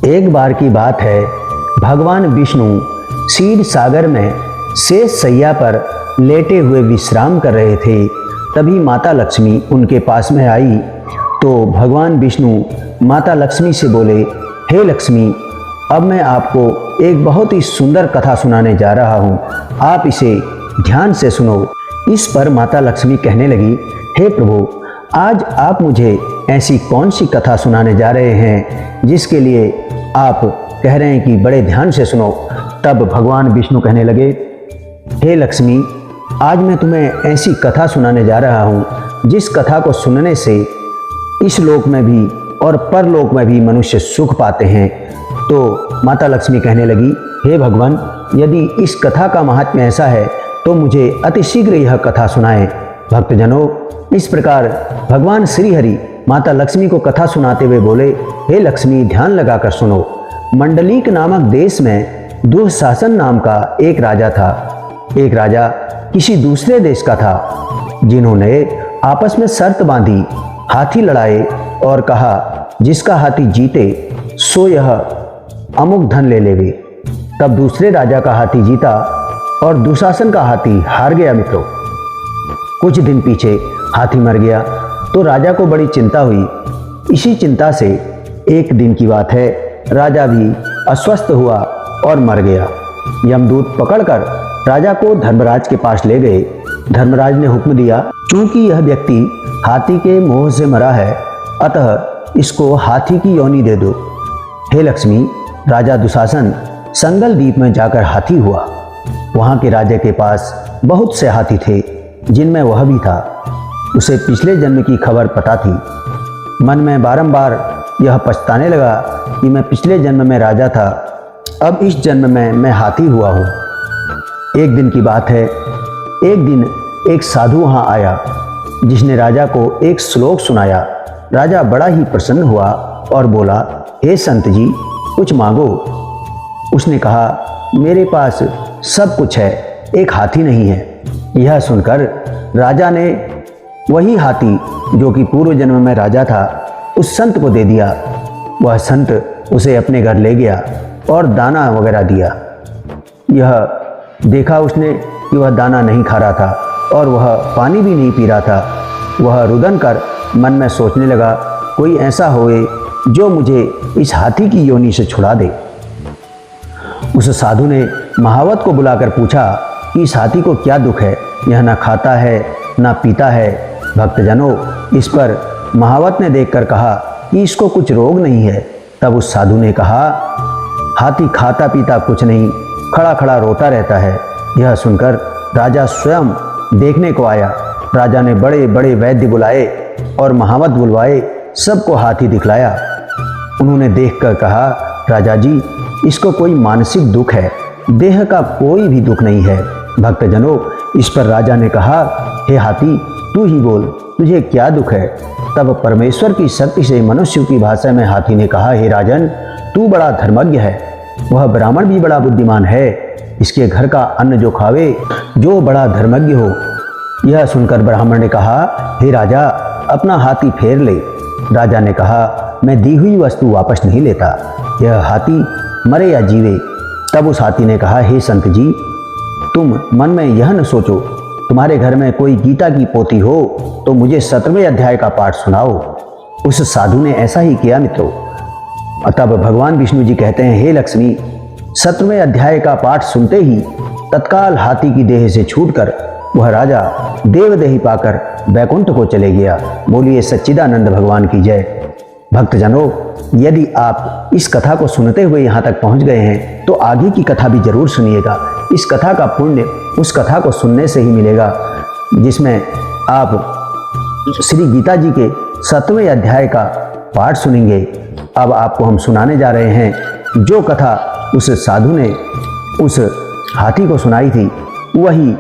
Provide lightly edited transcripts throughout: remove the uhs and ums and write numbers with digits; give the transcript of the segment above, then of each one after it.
एक बार की बात है, भगवान विष्णु क्षीर सागर में शेष सैया पर लेटे हुए विश्राम कर रहे थे। तभी माता लक्ष्मी उनके पास में आई तो भगवान विष्णु माता लक्ष्मी से बोले, हे लक्ष्मी, अब मैं आपको एक बहुत ही सुंदर कथा सुनाने जा रहा हूँ, आप इसे ध्यान से सुनो। इस पर माता लक्ष्मी कहने लगी, हे प्रभु, आज आप मुझे ऐसी कौन सी कथा सुनाने जा रहे हैं जिसके लिए आप कह रहे हैं कि बड़े ध्यान से सुनो। तब भगवान विष्णु कहने लगे, हे लक्ष्मी, आज मैं तुम्हें ऐसी कथा सुनाने जा रहा हूँ जिस कथा को सुनने से इस लोक में भी और परलोक में भी मनुष्य सुख पाते हैं। तो माता लक्ष्मी कहने लगी, हे भगवान, यदि इस कथा का महात्म्य ऐसा है तो मुझे अतिशीघ्र यह कथा सुनाएं। भक्तजनों, इस प्रकार भगवान श्री हरि माता लक्ष्मी को कथा सुनाते हुए बोले, हे लक्ष्मी, ध्यान लगाकर सुनो। मंडलीक नामक देश में दुःशासन नाम का एक राजा था। एक राजा किसी दूसरे देश का था, जिन्होंने आपस में शर्त बांधी, हाथी लड़ाए और कहा, जिसका हाथी जीते सो यह अमुक धन ले लेवे। तब दूसरे राजा का हाथी जीता और दुशासन का हाथी हार गया। मित्रों, कुछ दिन पीछे हाथी मर गया तो राजा को बड़ी चिंता हुई। इसी चिंता से एक दिन की बात है, राजा भी अस्वस्थ हुआ और मर गया। यमदूत पकड़कर राजा को धर्मराज के पास ले गए। धर्मराज ने हुक्म दिया, क्योंकि यह व्यक्ति हाथी के मोह से मरा है, अतः इसको हाथी की योनि दे दो। हे लक्ष्मी, राजा दुशासन संगल द्वीप में जाकर हाथी हुआ। वहां के राजा के पास बहुत से हाथी थे, जिनमें वह भी था। उसे पिछले जन्म की खबर पता थी। मन में बारंबार यह पछताने लगा कि मैं पिछले जन्म में राजा था, अब इस जन्म में मैं हाथी हुआ हूँ। एक दिन की बात है, एक दिन एक साधु वहाँ आया, जिसने राजा को एक श्लोक सुनाया। राजा बड़ा ही प्रसन्न हुआ और बोला, हे संत जी, कुछ मांगो। उसने कहा, मेरे पास सब कुछ है, एक हाथी नहीं है। यह सुनकर राजा ने वही हाथी जो कि पूर्व जन्म में राजा था उस संत को दे दिया। वह संत उसे अपने घर ले गया और दाना वगैरह दिया। यह देखा उसने कि वह दाना नहीं खा रहा था और वह पानी भी नहीं पी रहा था। वह रुदन कर मन में सोचने लगा, कोई ऐसा होए जो मुझे इस हाथी की योनि से छुड़ा दे। उस साधु ने महावत को बुलाकर पूछा कि इस हाथी को क्या दुख है, यह ना खाता है ना पीता है। भक्तजनों, इस पर महावत ने देखकर कहा कि इसको कुछ रोग नहीं है। तब उस साधु ने कहा, हाथी खाता पीता कुछ नहीं, खड़ा खड़ा रोता रहता है। यह सुनकर राजा स्वयं देखने को आया। राजा ने बड़े बड़े वैद्य बुलाए और महावत बुलवाए, सबको हाथी दिखलाया। उन्होंने देखकर कहा, राजा जी, इसको कोई मानसिक दुख है, देह का कोई भी दुख नहीं है। भक्तजनों, इस पर राजा ने कहा, हे हाथी, तू ही बोल, तुझे क्या दुख है। तब परमेश्वर की शक्ति से मनुष्य की भाषा में हाथी ने कहा, हे राजन, तू बड़ा धर्मज्ञ है, वह ब्राह्मण भी बड़ा बुद्धिमान है। इसके घर का अन्न जो खावे, जो बड़ा धर्मज्ञ हो। यह सुनकर ब्राह्मण ने कहा, हे राजा, अपना हाथी फेर ले। राजा ने कहा, मैं दी हुई वस्तु वापस नहीं लेता, यह हाथी मरे या जीवे। तब उस हाथी ने कहा, हे संत जी, तुम मन में यह न सोचो, तुम्हारे घर में कोई गीता की पोथी हो तो मुझे 17वें अध्याय का पाठ सुनाओ। उस साधु ने ऐसा ही किया। मित्रों, तब भगवान विष्णु जी कहते हैं, हे लक्ष्मी, 17वें अध्याय का पाठ सुनते ही तत्काल हाथी की देह से छूटकर वह राजा देवदेही पाकर वैकुंठ को चले गया। बोलिए सच्चिदानंद भगवान की जय। भक्तजनों, यदि आप इस कथा को सुनते हुए यहाँ तक पहुँच गए हैं तो आगे की कथा भी जरूर सुनिएगा। इस कथा का पुण्य उस कथा को सुनने से ही मिलेगा जिसमें आप श्री गीता जी के 7वें अध्याय का पाठ सुनेंगे। अब आपको हम सुनाने जा रहे हैं जो कथा उस साधु ने उस हाथी को सुनाई थी, वही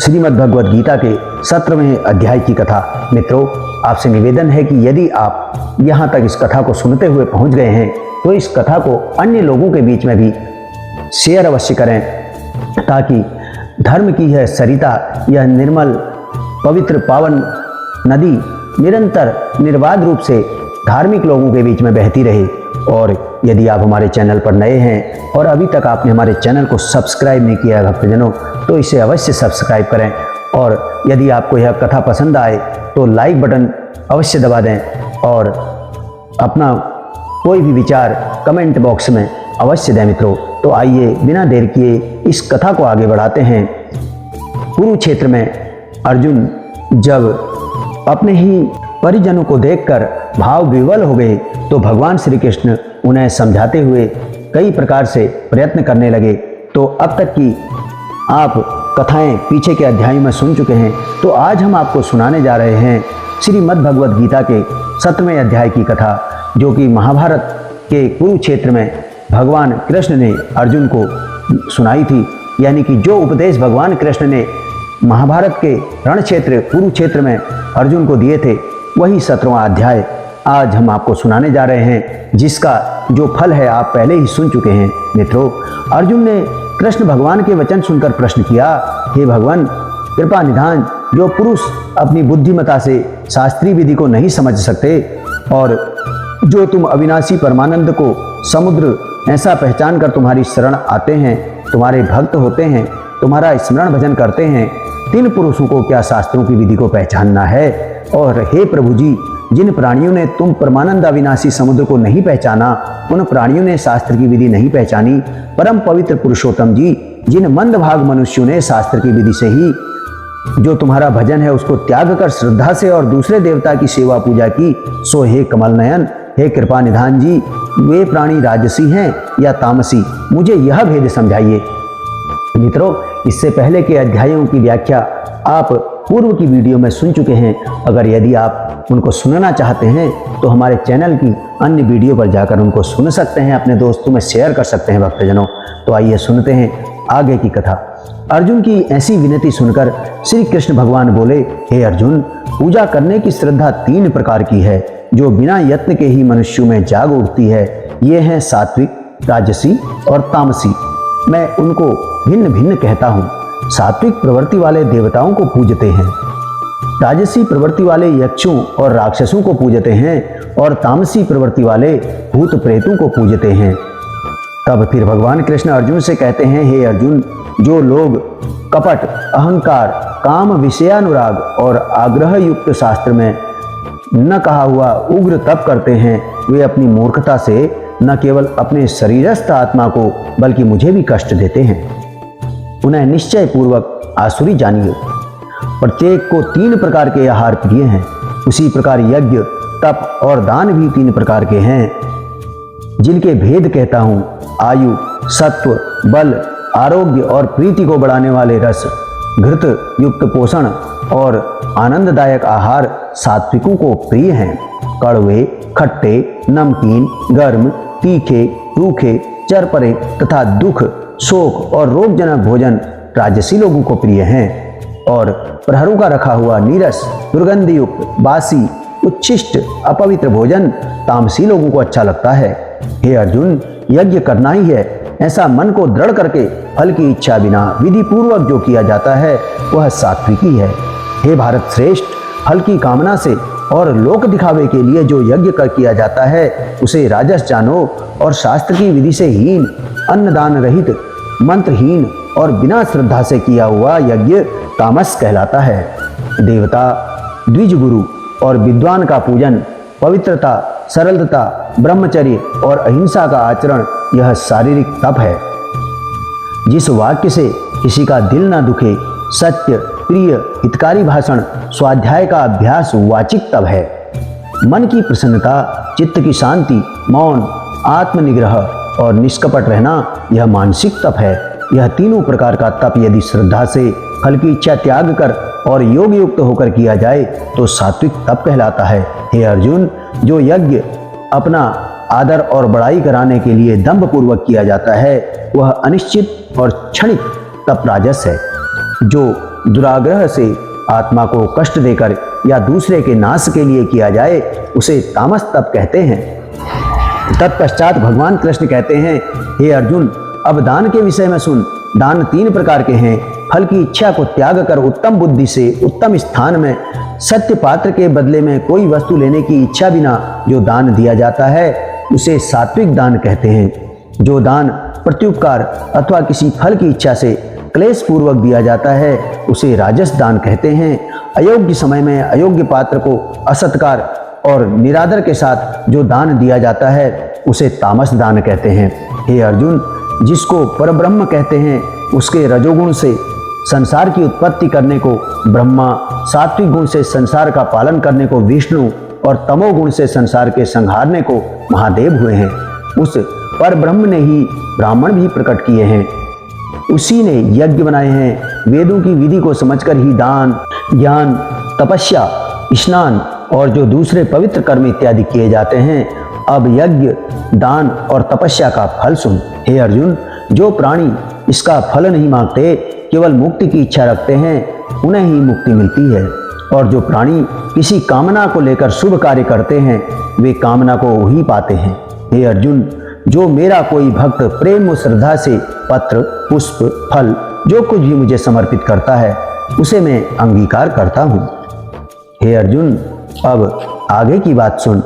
श्रीमद् भगवद गीता के 17वें अध्याय की कथा। मित्रों, आपसे निवेदन है कि यदि आप यहाँ तक इस कथा को सुनते हुए पहुँच गए हैं तो इस कथा को अन्य लोगों के बीच में भी शेयर अवश्य करें, ताकि धर्म की यह सरिता, यह निर्मल पवित्र पावन नदी निरंतर निर्बाध रूप से धार्मिक लोगों के बीच में बहती रहे और यदि आप हमारे चैनल पर नए हैं और अभी तक आपने हमारे चैनल को सब्सक्राइब नहीं किया है भक्तजनों, तो इसे अवश्य सब्सक्राइब करें। और यदि आपको यह कथा पसंद आए तो लाइक बटन अवश्य दबा दें और अपना कोई भी विचार कमेंट बॉक्स में अवश्य दें मित्रों। तो आइए बिना देर किए इस कथा को आगे बढ़ाते हैं। कुरुक्षेत्र में अर्जुन जब अपने ही परिजनों को देखकर भाव विवल हो गए तो भगवान श्री कृष्ण उन्हें समझाते हुए कई प्रकार से प्रयत्न करने लगे। तो अब तक की आप कथाएं पीछे के अध्याय में सुन चुके हैं, तो आज हम आपको सुनाने जा रहे हैं श्रीमद् भगवद गीता के 7वें अध्याय की कथा, जो कि महाभारत के कुरुक्षेत्र में भगवान कृष्ण ने अर्जुन को सुनाई थी। यानी कि जो उपदेश भगवान कृष्ण ने महाभारत के रण क्षेत्र कुरुक्षेत्र में अर्जुन को दिए थे, वही 17वां अध्याय आज हम आपको सुनाने जा रहे हैं, जिसका जो फल है आप पहले ही सुन चुके हैं मित्रों। अर्जुन ने कृष्ण भगवान के वचन सुनकर प्रश्न किया, हे भगवान कृपा निधान, जो पुरुष अपनी बुद्धिमता से शास्त्रीय विधि को नहीं समझ सकते और जो तुम अविनाशी परमानंद को समुद्र ऐसा पहचान कर तुम्हारी शरण आते हैं, तुम्हारे भक्त होते हैं, तुम्हारा स्मरण भजन करते हैं, तीन पुरुषों को क्या शास्त्रों की विधि को पहचानना है? और हे प्रभु जी, जिन प्राणियों ने तुम परमानंद अविनाशी समुद्र को नहीं पहचाना, उन प्राणियों ने शास्त्र की विधि नहीं पहचानी। परम पवित्र पुरुषोत्तम जी, जिन मंदभाग मनुष्यों ने शास्त्र की विधि से ही जो तुम्हारा भजन है उसको त्याग कर श्रद्धा से और दूसरे देवता की सेवा पूजा की, सो हे कमल नयन, हे कृपा निधान जी, वे प्राणी राजसी हैं या तामसी, मुझे यह भेद समझाइए। मित्रों, इससे पहले के अध्यायों की व्याख्या आप पूर्व की वीडियो में सुन चुके हैं। अगर यदि आप उनको सुनना चाहते हैं तो हमारे चैनल की अन्य वीडियो पर जाकर उनको सुन सकते हैं, अपने दोस्तों में शेयर कर सकते हैं भक्तजनों। तो आइए सुनते हैं आगे की कथा। अर्जुन की ऐसी विनती सुनकर श्री कृष्ण भगवान बोले, हे अर्जुन, पूजा करने की श्रद्धा 3 प्रकार की है, जो बिना यत्न के ही मनुष्यों में जाग उठती है। ये हैं सात्विक, राजसी और तामसी। मैं उनको भिन्न भिन्न कहता हूँ। सात्विक प्रवृत्ति वाले देवताओं को पूजते हैं, राजसी प्रवृत्ति वाले यक्षों और राक्षसों को पूजते हैं और तामसी प्रवृत्ति वाले भूत प्रेतों को पूजते हैं। तब फिर भगवान कृष्ण अर्जुन से कहते हैं, हे अर्जुन, जो लोग कपट, अहंकार, काम, विषयानुराग और आग्रह युक्त शास्त्र में न कहा हुआ उग्र तप करते हैं, वे अपनी मूर्खता से न केवल अपने शरीरस्थ आत्मा को बल्कि मुझे भी कष्ट देते हैं। उन्हें निश्चय पूर्वक आसुरी जानिए। प्रत्येक को 3 प्रकार के आहार प्रिय हैं। उसी प्रकार यज्ञ, तप और दान भी 3 प्रकार के हैं, जिनके भेद कहता हूँ। आयु, सत्व, बल, आरोग्य और प्रीति को बढ़ाने वाले रस, घृत युक्त पोषण और आनंददायक आहार सात्विकों को प्रिय हैं। कड़वे, खट्टे, नमकीन, गर्म, तीखे, रूखे, चरपरे तथा दुख, शोक और रोगजनक भोजन राजसी लोगों को प्रिय हैं। और प्रहरों का रखा हुआ नीरस, दुर्गंध युक्त, बासी, उच्छिष्ट, अपवित्र भोजन तामसी लोगों को अच्छा लगता है। हे अर्जुन, यज्ञ करना ही है, ऐसा मन को दृढ़ करके फल की इच्छा बिना विधि पूर्वक जो किया जाता है वह सात्विकी है। हे भारत श्रेष्ठ, फल की कामना से और लोक दिखावे के लिए जो यज्ञ कर किया जाता है उसे राजस जानो, और शास्त्र की विधि से हीन, अन्नदान रहित, मंत्रहीन और बिना श्रद्धा से किया हुआ यज्ञ तामस कहलाता है। देवता, द्विज गुरु और विद्वान का पूजन, पवित्रता, सरलता, ब्रह्मचर्य और अहिंसा का आचरण, यह शारीरिक तप है। जिस वाक्य से किसी का दिल ना दुखे, सत्य, प्रिय, हितकारी भाषण, स्वाध्याय का अभ्यास वाचिक तप है। मन की प्रसन्नता, चित्त की शांति, मौन, आत्मनिग्रह और निष्कपट रहना, यह मानसिक तप है। यह 3 प्रकार का तप यदि श्रद्धा से फल की इच्छा त्याग कर और योग युक्त होकर किया जाए तो सात्विक तप कहलाता है। हे अर्जुन, जो यज्ञ अपना आदर और बड़ाई कराने के लिए दंभ पूर्वक किया जाता है वह अनिश्चित और क्षणिक तप राजस है। जो दुराग्रह से आत्मा को कष्ट देकर या दूसरे के नाश के लिए किया जाए उसे तामस तप कहते हैं। तत्पश्चात भगवान कृष्ण कहते हैं, हे अर्जुन, अब दान के विषय में सुन। दान 3 प्रकार के हैं। फल की इच्छा को त्याग कर उत्तम बुद्धि से उत्तम स्थान में सत्य पात्र के बदले में कोई वस्तु लेने की इच्छा बिना जो दान दिया जाता है उसे सात्विक दान कहते हैं। जो दान प्रत्युपकार अथवा किसी फल की इच्छा से क्लेश पूर्वक दिया जाता है उसे राजस दान कहते हैं। अयोग्य समय में अयोग्य पात्र को असत्कार और निरादर के साथ जो दान दिया जाता है उसे तामस दान कहते हैं। हे अर्जुन, जिसको परब्रह्म कहते हैं उसके रजोगुण से संसार की उत्पत्ति करने को ब्रह्मा, सात्विक गुण से संसार का पालन करने को विष्णु और तमोगुण से संसार के संहारने को महादेव हुए हैं। उस परब्रह्म ने ही ब्राह्मण भी प्रकट किए हैं, उसी ने यज्ञ बनाए हैं। वेदों की विधि को समझकर ही दान, ज्ञान, तपस्या, स्नान और जो दूसरे पवित्र कर्म इत्यादि किए जाते हैं। अब यज्ञ, दान और तपस्या का फल सुन। हे अर्जुन, जो प्राणी इसका फल नहीं मांगते, केवल मुक्ति की इच्छा रखते हैं, उन्हें ही मुक्ति मिलती है। और जो प्राणी किसी कामना को लेकर शुभ कार्य करते हैं वे कामना को ही पाते हैं। हे अर्जुन, जो मेरा कोई भक्त प्रेम और श्रद्धा से पत्र, पुष्प, फल जो कुछ भी मुझे समर्पित करता है उसे मैं अंगीकार करता हूँ। हे अर्जुन, अब आगे की बात सुन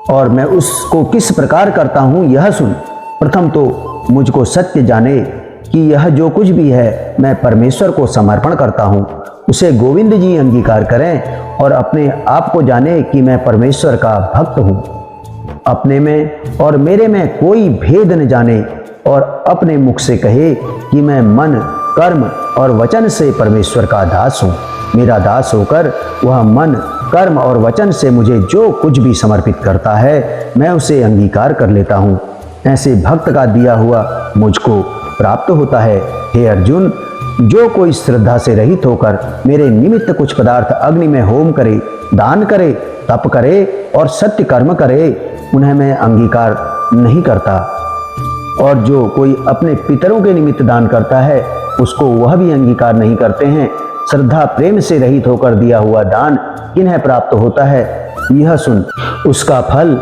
और मैं उसको किस प्रकार करता हूँ यह सुन। प्रथम तो मुझको सत्य जाने कि यह जो कुछ भी है मैं परमेश्वर को समर्पण करता हूँ, उसे गोविंद जी अंगीकार करें और अपने आप को जाने कि मैं परमेश्वर का भक्त हूँ। अपने में और मेरे में कोई भेद न जाने और अपने मुख से कहे कि मैं मन, कर्म और वचन से परमेश्वर का दास हूँ। मेरा दास होकर वह मन, कर्म और वचन से मुझे जो कुछ भी समर्पित करता है मैं उसे अंगीकार कर लेता हूँ। ऐसे भक्त का दिया हुआ मुझको प्राप्त होता है। हे अर्जुन, जो कोई श्रद्धा से रहित होकर मेरे निमित्त कुछ पदार्थ अग्नि में होम करे, दान करे, तप करे और सत्य कर्म करे, उन्हें मैं अंगीकार नहीं करता। और जो कोई अपने पितरों के निमित्त दान करता है उसको वह भी अंगीकार नहीं करते हैं। श्रद्धा प्रेम से रहित होकर दिया हुआ दान किन्हें प्राप्त होता है यह सुन। उसका फल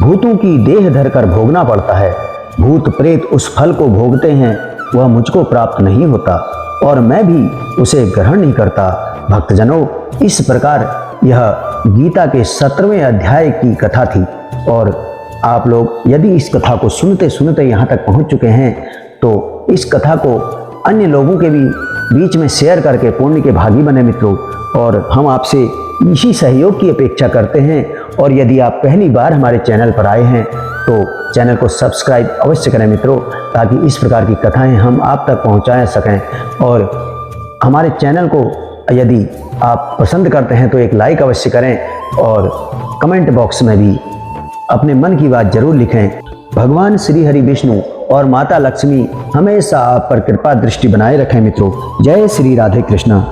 भूतों की देह धरकर भोगना पड़ता है। भूत प्रेत उस फल को भोगते हैं, वह मुझको प्राप्त नहीं होता और मैं भी उसे ग्रहण नहीं करता। भक्तजनों, इस प्रकार यह गीता के 17वें अध्याय की कथा थी। और आप लोग यदि इस कथा को सुनते सुनते यहाँ तक पहुँच चुके हैं तो इस कथा को अन्य लोगों के भी बीच में शेयर करके पुण्य के भागी बने मित्रों। और हम आपसे इसी सहयोग की अपेक्षा करते हैं। और यदि आप पहली बार हमारे चैनल पर आए हैं तो चैनल को सब्सक्राइब अवश्य करें मित्रों, ताकि इस प्रकार की कथाएं हम आप तक पहुंचा सकें। और हमारे चैनल को यदि आप पसंद करते हैं तो एक लाइक अवश्य करें और कमेंट बॉक्स में भी अपने मन की बात जरूर लिखें। भगवान श्री हरि विष्णु और माता लक्ष्मी हमेशा आप पर कृपा दृष्टि बनाए रखें मित्रों। जय श्री राधे कृष्णा।